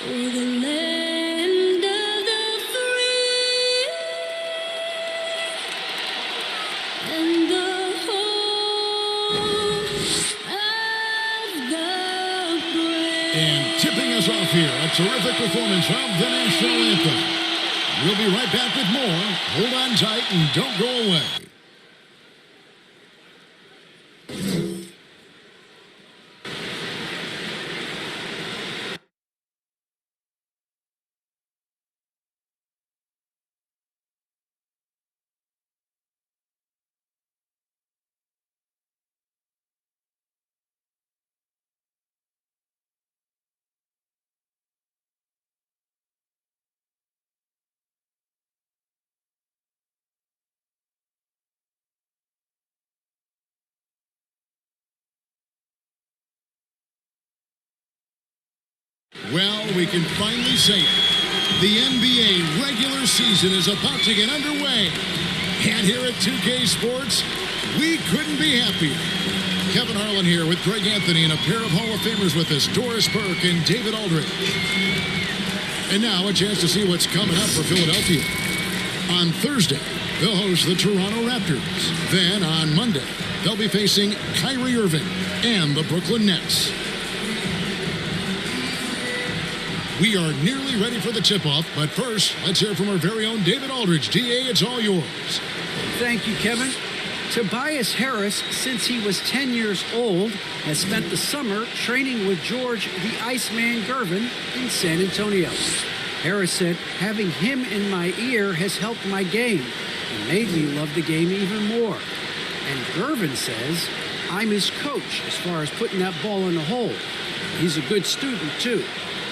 Oh, the land of the free and the home of the brave. And tipping us off here, a terrific performance of the national anthem. We'll be right back with more. Hold on tight and don't go away. Well, we can finally say it. The NBA regular season is about to get underway. And here at 2K Sports, we couldn't be happier. Kevin Harlan here with Greg Anthony and a pair of Hall of Famers with us, Doris Burke and David Aldridge. And now a chance to see what's coming up for Philadelphia. On Thursday, they'll host the Toronto Raptors. Then on Monday, they'll be facing Kyrie Irving and the Brooklyn Nets. We are nearly ready for the tip-off, but first, let's hear from our very own David Aldridge. DA, it's all yours. Thank you, Kevin. Tobias Harris, since he was 10 years old, has spent the summer training with George the Iceman Gervin in San Antonio. Harris said, having him in my ear has helped my game and made me love the game even more. And Gervin says, I'm his coach as far as putting that ball in the hole. He's a good student, too.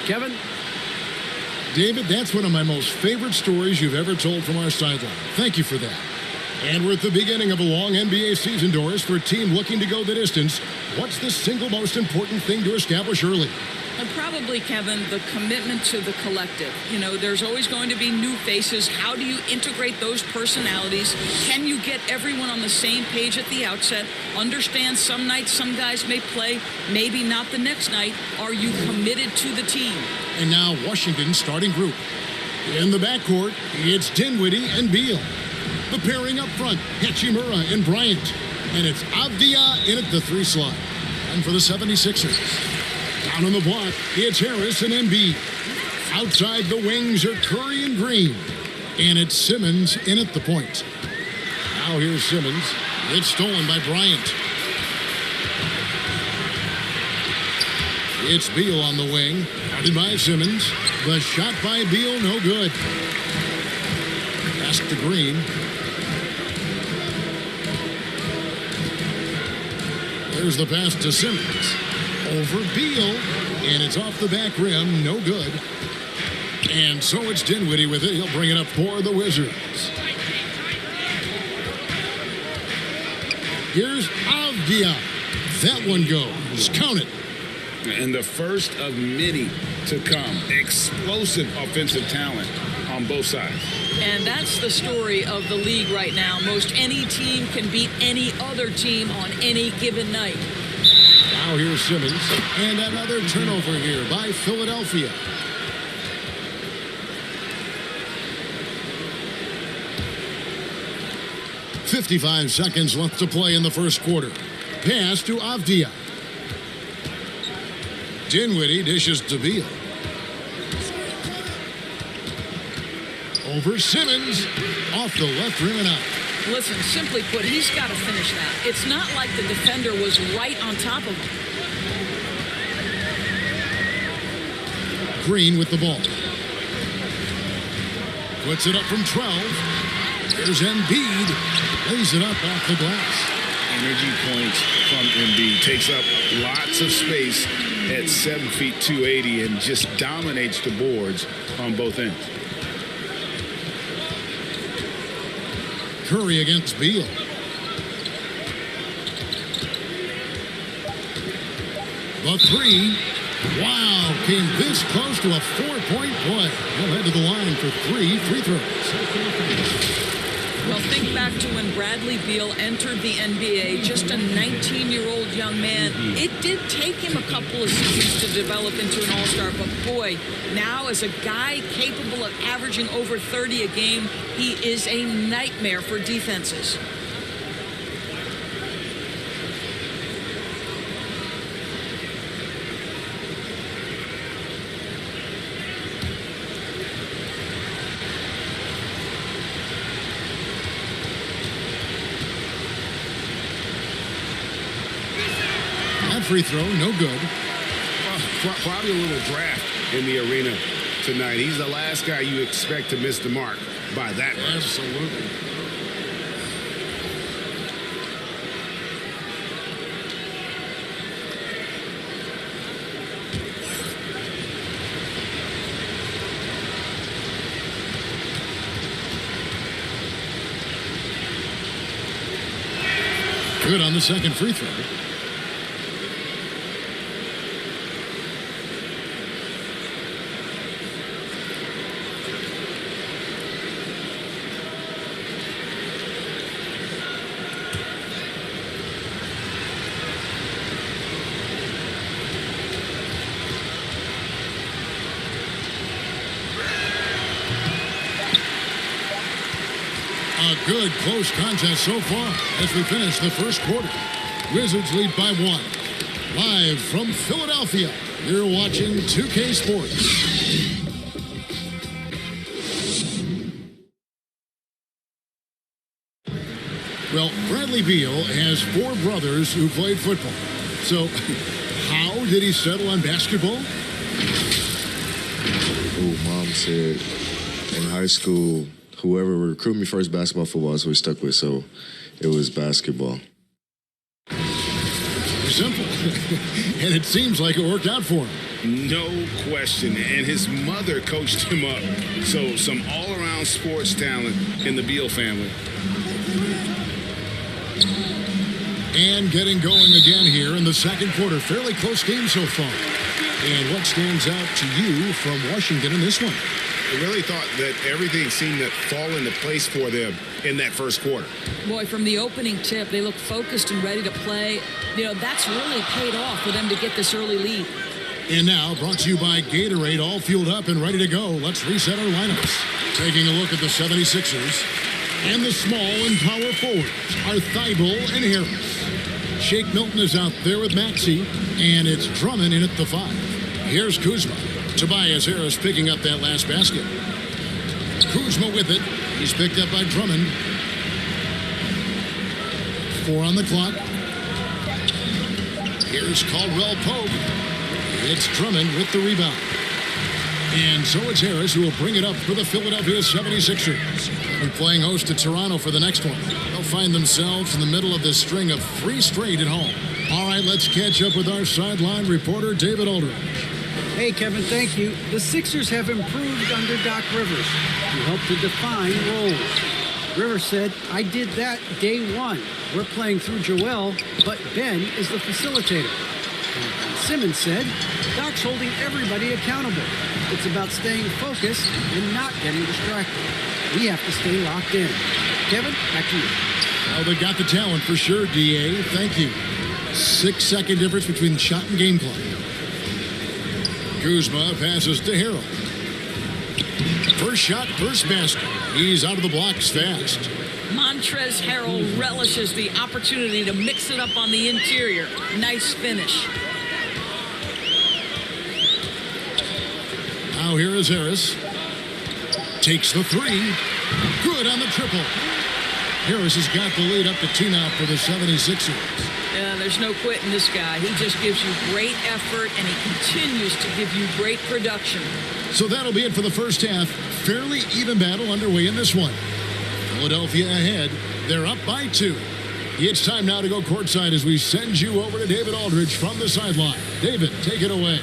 Kevin? David, that's one of my most favorite stories you've ever told from our sideline. Thank you for that. And we're at the beginning of a long NBA season, Doris, for a team looking to go the distance. What's the single most important thing to establish early? And probably, Kevin, the commitment to the collective. You know, there's always going to be new faces. How do you integrate those personalities? Can you get everyone on the same page at the outset? Understand some nights some guys may play, maybe not the next night. Are you committed to the team? And now Washington's starting group. In the backcourt, it's Dinwiddie and Beal. The pairing up front, Hachimura and Bryant. And it's Avdia in at the 3 slot. And for the 76ers. Down on the block, it's Harris and Embiid. Outside the wings are Curry and Green. And it's Simmons in at the point. Now here's Simmons. It's stolen by Bryant. It's Beal on the wing. Guarded by Simmons. The shot by Beal, no good. Pass to Green. There's the pass to Simmons. Over Beal, and it's off the back rim, no good. And so it's Dinwiddie with it. He'll bring it up for the Wizards. Here's Avdia. That one goes. Count it. And the first of many to come. Explosive offensive talent on both sides. And that's the story of the league right now. Most any team can beat any other team on any given night. Now here's Simmons, and another turnover here by Philadelphia. .55 seconds left to play in the first quarter. Pass to Avdia. Dinwiddie dishes to Beal. Over Simmons, off the left rim and out. Listen, simply put, he's got to finish that. It's not like the defender was right on top of him. Green with the ball. Puts it up from 12. There's Embiid. Lays it up off the glass. Energy points from Embiid. Takes up lots of space at 7 feet 280 and just dominates the boards on both ends. Curry against Beal. The 3. Wow, came this close to a 4-point play. He'll head to the line for 3 free throws. Well, think back to when Bradley Beal entered the NBA, just a 19-year-old young man. It did take him a couple of seasons to develop into an all-star, but boy, now as a guy capable of averaging over 30 a game, he is a nightmare for defenses. Free throw, no good. Probably a little draft in the arena tonight. He's the last guy you expect to miss the mark by that much. Absolutely. Good on the second free throw. A good close contest so far as we finish the first quarter. Wizards lead by 1. Live from Philadelphia, you're watching 2K Sports. Well, Bradley Beal has 4 brothers who played football. So, how did he settle on basketball? Oh, Mom said in high school, whoever recruited me first, basketball, football, that's what we stuck with. So it was basketball. Simple. And it seems like it worked out for him. No question. And his mother coached him up. So some all-around sports talent in the Beal family. And getting going again here in the second quarter. Fairly close game so far. And what stands out to you from Washington in this one? I really thought that everything seemed to fall into place for them in that first quarter. Boy, from the opening tip, they looked focused and ready to play. You know, that's really paid off for them to get this early lead. And now, brought to you by Gatorade, all fueled up and ready to go. Let's reset our lineups. Taking a look at the 76ers. And the small and power forwards are Thibault and Harris. Shake Milton is out there with Maxey, and it's Drummond in at the 5. Here's Kuzma. Tobias Harris picking up that last basket. Kuzma with it. He's picked up by Drummond. 4 on the clock. Here's Caldwell Pope. It's Drummond with the rebound. And so it's Harris who will bring it up for the Philadelphia 76ers. And playing host to Toronto for the next one. They'll find themselves in the middle of this string of 3 straight at home. All right, let's catch up with our sideline reporter, David Aldridge. Hey, Kevin, thank you. The Sixers have improved under Doc Rivers, who helped to define roles. Rivers said, I did that day 1. We're playing through Joel, but Ben is the facilitator. And Simmons said, Doc's holding everybody accountable. It's about staying focused and not getting distracted. We have to stay locked in. Kevin, back to you. Well, they got the talent for sure, D.A. Thank you. 6-second difference between shot and game clock. Kuzma passes to Harrell. First shot, first basket. He's out of the blocks fast. Montrezl Harrell relishes the opportunity to mix it up on the interior. Nice finish. Now here is Harris. Takes the 3. Good on the triple. Harris has got the lead up to 2 now for the 76ers. Yeah, there's no quitting this guy. He just gives you great effort, and he continues to give you great production. So that'll be it for the first half. Fairly even battle underway in this one. Philadelphia ahead. They're up by 2. It's time now to go courtside as we send you over to David Aldridge from the sideline. David, take it away.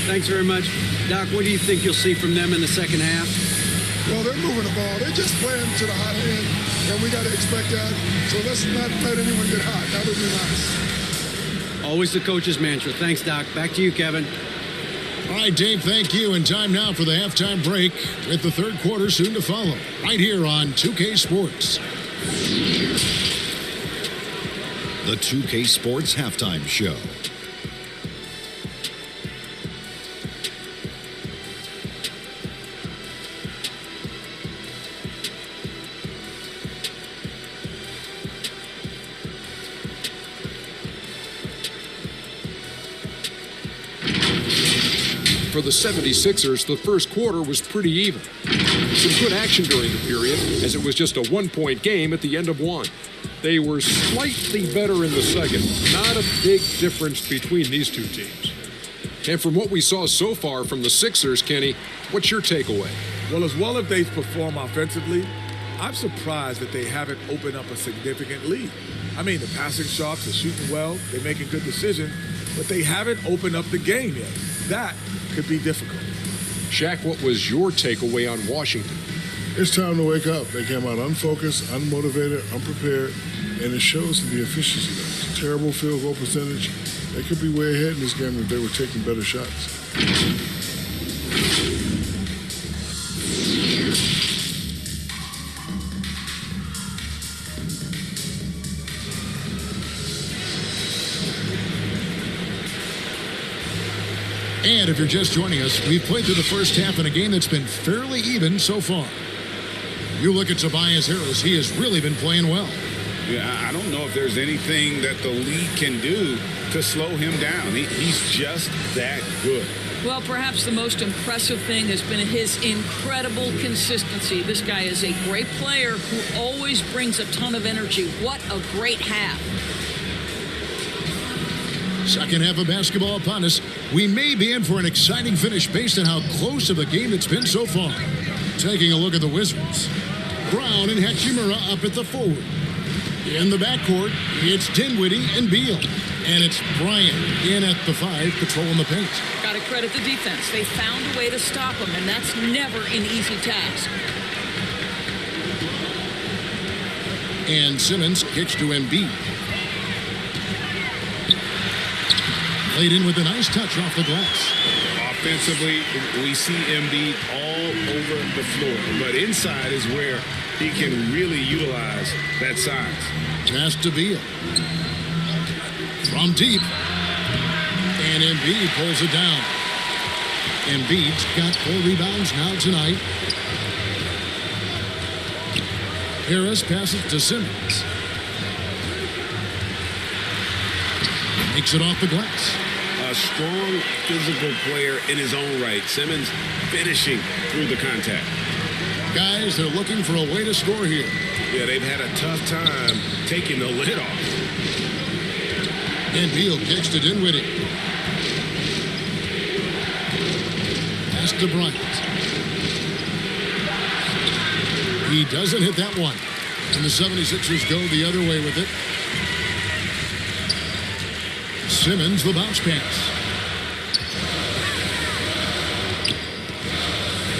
Thanks very much. Doc, what do you think you'll see from them in the second half? Well, they're moving the ball. They're just playing to the hot end, and we got to expect that. So let's not let anyone get hot. That would be nice. Always the coach's mantra. Thanks, Doc. Back to you, Kevin. All right, Dave, thank you. And time now for the halftime break with the third quarter soon to follow. Right here on 2K Sports. The 2K Sports Halftime Show. For the 76ers, the first quarter was pretty even. Some good action during the period, as it was just a one-point game at the end of one. They were slightly better in the second. Not a big difference between these two teams. And from what we saw so far from the Sixers, Kenny, what's your takeaway? Well, as well as they perform offensively, I'm surprised that they haven't opened up a significant lead. I mean, the passing shots are shooting well, they're making good decisions, but they haven't opened up the game yet. That could be difficult. Shaq, what was your takeaway on Washington? It's time to wake up. They came out unfocused, unmotivated, unprepared, and it shows in the efficiency. Terrible field goal percentage. They could be way ahead in this game if they were taking better shots. And if you're just joining us, we've played through the first half in a game that's been fairly even so far. You look at Tobias Harris, he has really been playing well. Yeah, I don't know if there's anything that the league can do to slow him down. He's just that good. Well, perhaps the most impressive thing has been his incredible consistency. This guy is a great player who always brings a ton of energy. What a great half. Second half of basketball upon us. We may be in for an exciting finish based on how close of a game it's been so far. Taking a look at the Wizards. Brown and Hachimura up at the forward. In the backcourt, it's Dinwiddie and Beal. And it's Bryant in at the 5, patrolling the paint. Got to credit the defense. They found a way to stop him, and that's never an easy task. And Simmons kicks to Embiid. Played in with a nice touch off the glass. Offensively, we see Embiid all over the floor, but inside is where he can really utilize that size. Pass to Beal. From deep. And Embiid pulls it down. Embiid's got 4 rebounds now tonight. Harris passes to Simmons. Makes it off the glass. A strong physical player in his own right. Simmons finishing through the contact. Guys, they're looking for a way to score here. Yeah, they've had a tough time taking the lid off. And Beal kicks to Dinwiddie. Pass to Bryant. He doesn't hit that one. And the 76ers go the other way with it. Simmons, the bounce pass.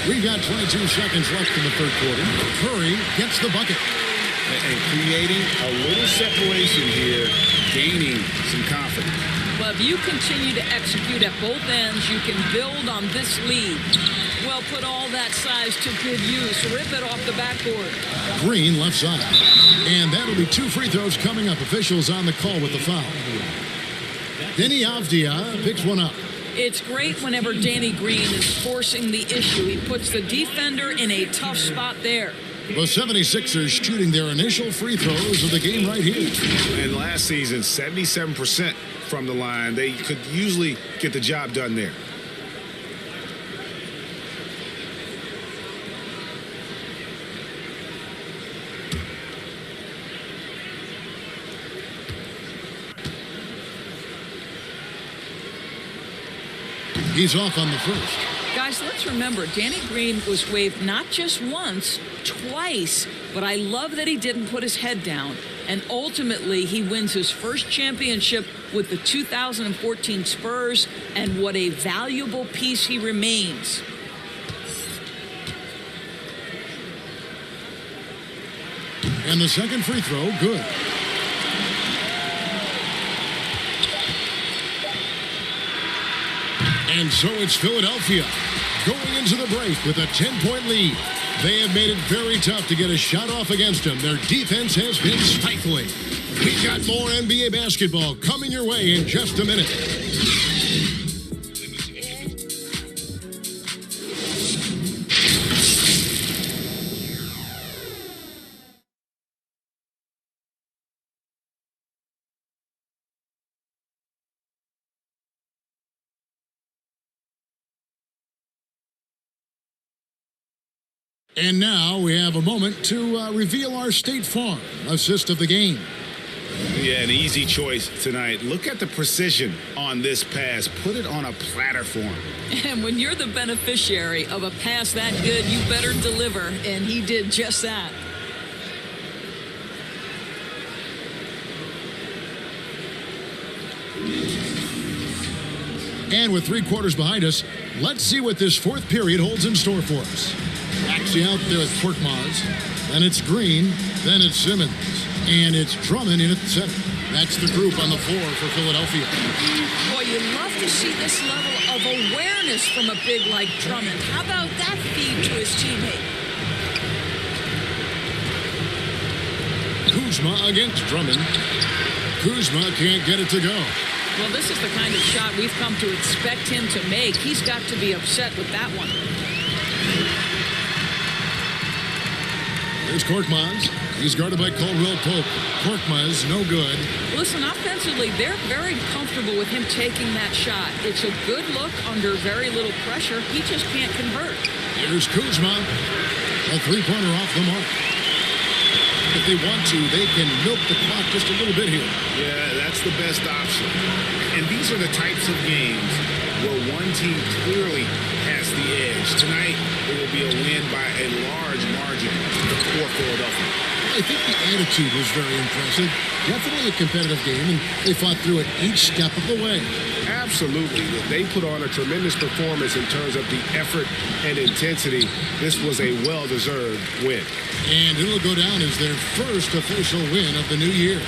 We've got 22 seconds left in the third quarter. Curry gets the bucket. And creating a little separation here, gaining some confidence. Well, if you continue to execute at both ends, you can build on this lead. Well, put all that size to good use. Rip it off the backboard. Green left side. And that'll be 2 free throws coming up. Officials on the call with the foul. Denny Avdia picks one up. It's great whenever Danny Green is forcing the issue. He puts the defender in a tough spot there. The 76ers shooting their initial free throws of the game right here. And last season, 77% from the line. They could usually get the job done there. He's off on the first. Guys, let's remember, Danny Green was waived not just once, twice, but I love that he didn't put his head down. And ultimately, he wins his first championship with the 2014 Spurs, and what a valuable piece he remains. And the second free throw, good. And so it's Philadelphia going into the break with a 10-point lead. They have made it very tough to get a shot off against them. Their defense has been stifling. We've got more NBA basketball coming your way in just a minute. And now we have a moment to reveal our State Farm assist of the game. Yeah, an easy choice tonight. Look at the precision on this pass. Put it on a platter for him. And when you're the beneficiary of a pass that good, you better deliver. And he did just that. And with 3 quarters behind us, let's see what this fourth period holds in store for us. Actually out there with Korkmaz. Then it's Green. Then it's Simmons. And it's Drummond in at the center. That's the group on the floor for Philadelphia. Boy, you love to see this level of awareness from a big like Drummond. How about that feed to his teammate? Kuzma against Drummond. Kuzma can't get it to go. Well, this is the kind of shot we've come to expect him to make. He's got to be upset with that one. Here's Korkmaz. He's guarded by Caldwell Pope. Korkmaz, no good. Listen, offensively, they're very comfortable with him taking that shot. It's a good look under very little pressure. He just can't convert. Here's Kuzma. A three-pointer off the mark. If they want to, they can milk the clock just a little bit here. Yeah, that's the best option. And these are the types of games where one team clearly has the edge. Tonight, it will be a win by a large margin for Philadelphia. I think the attitude was very impressive. Definitely a competitive game, and they fought through it each step of the way. Absolutely. They put on a tremendous performance in terms of the effort and intensity. This was a well-deserved win. And it'll go down as their first official win of the new year.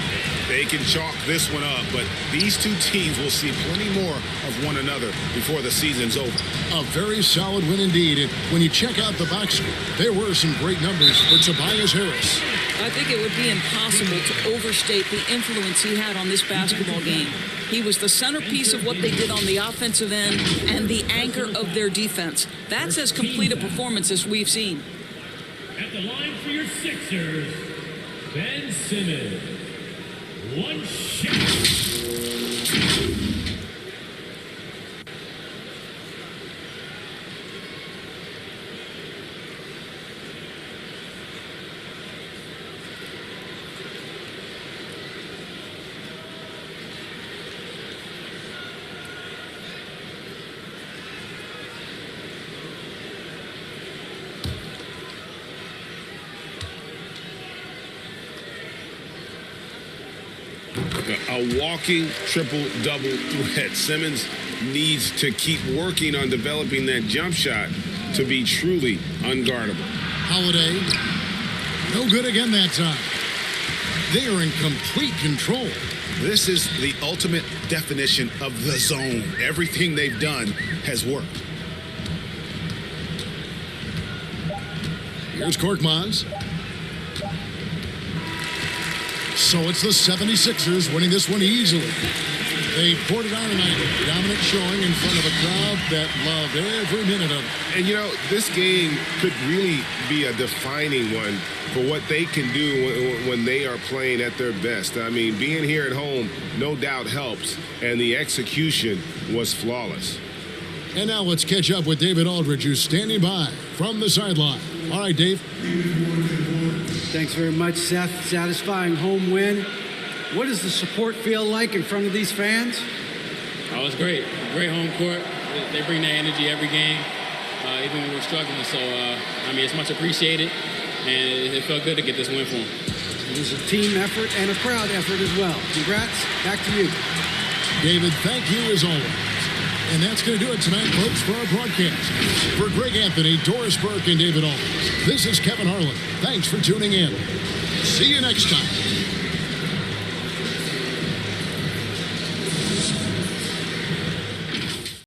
They can chalk this one up, but these two teams will see plenty more of one another before the season's over. A very solid win indeed. And when you check out the box score, there were some great numbers for Tobias Harris. I think it would be impossible to overstate the influence he had on this basketball game. He was the centerpiece of what they did on the offensive end and the anchor of their defense. That's as complete a performance as we've seen. At the line for your Sixers, Ben Simmons. One shot. A walking triple-double threat. Simmons needs to keep working on developing that jump shot to be truly unguardable. Holiday, no good again that time. They are in complete control. This is the ultimate definition of the zone. Everything they've done has worked. Here's Korkmaz. So it's the 76ers winning this one easily. They poured it on tonight. Dominant showing in front of a crowd that loved every minute of it. And, you know, this game could really be a defining one for what they can do when they are playing at their best. I mean, being here at home no doubt helps, and the execution was flawless. And now let's catch up with David Aldridge, who's standing by from the sideline. All right, Dave. Thanks very much, Seth. Satisfying home win. What does the support feel like in front of these fans? Oh, it's great. Great home court. They bring that energy every game, even when we're struggling. So, I mean, it's much appreciated, and it felt good to get this win for them. It was a team effort and a crowd effort as well. Congrats. Back to you. David, thank you as always. And that's going to do it tonight, folks, for our broadcast. For Greg Anthony, Doris Burke, and David Aldridge, this is Kevin Harlan. Thanks for tuning in. See you next time.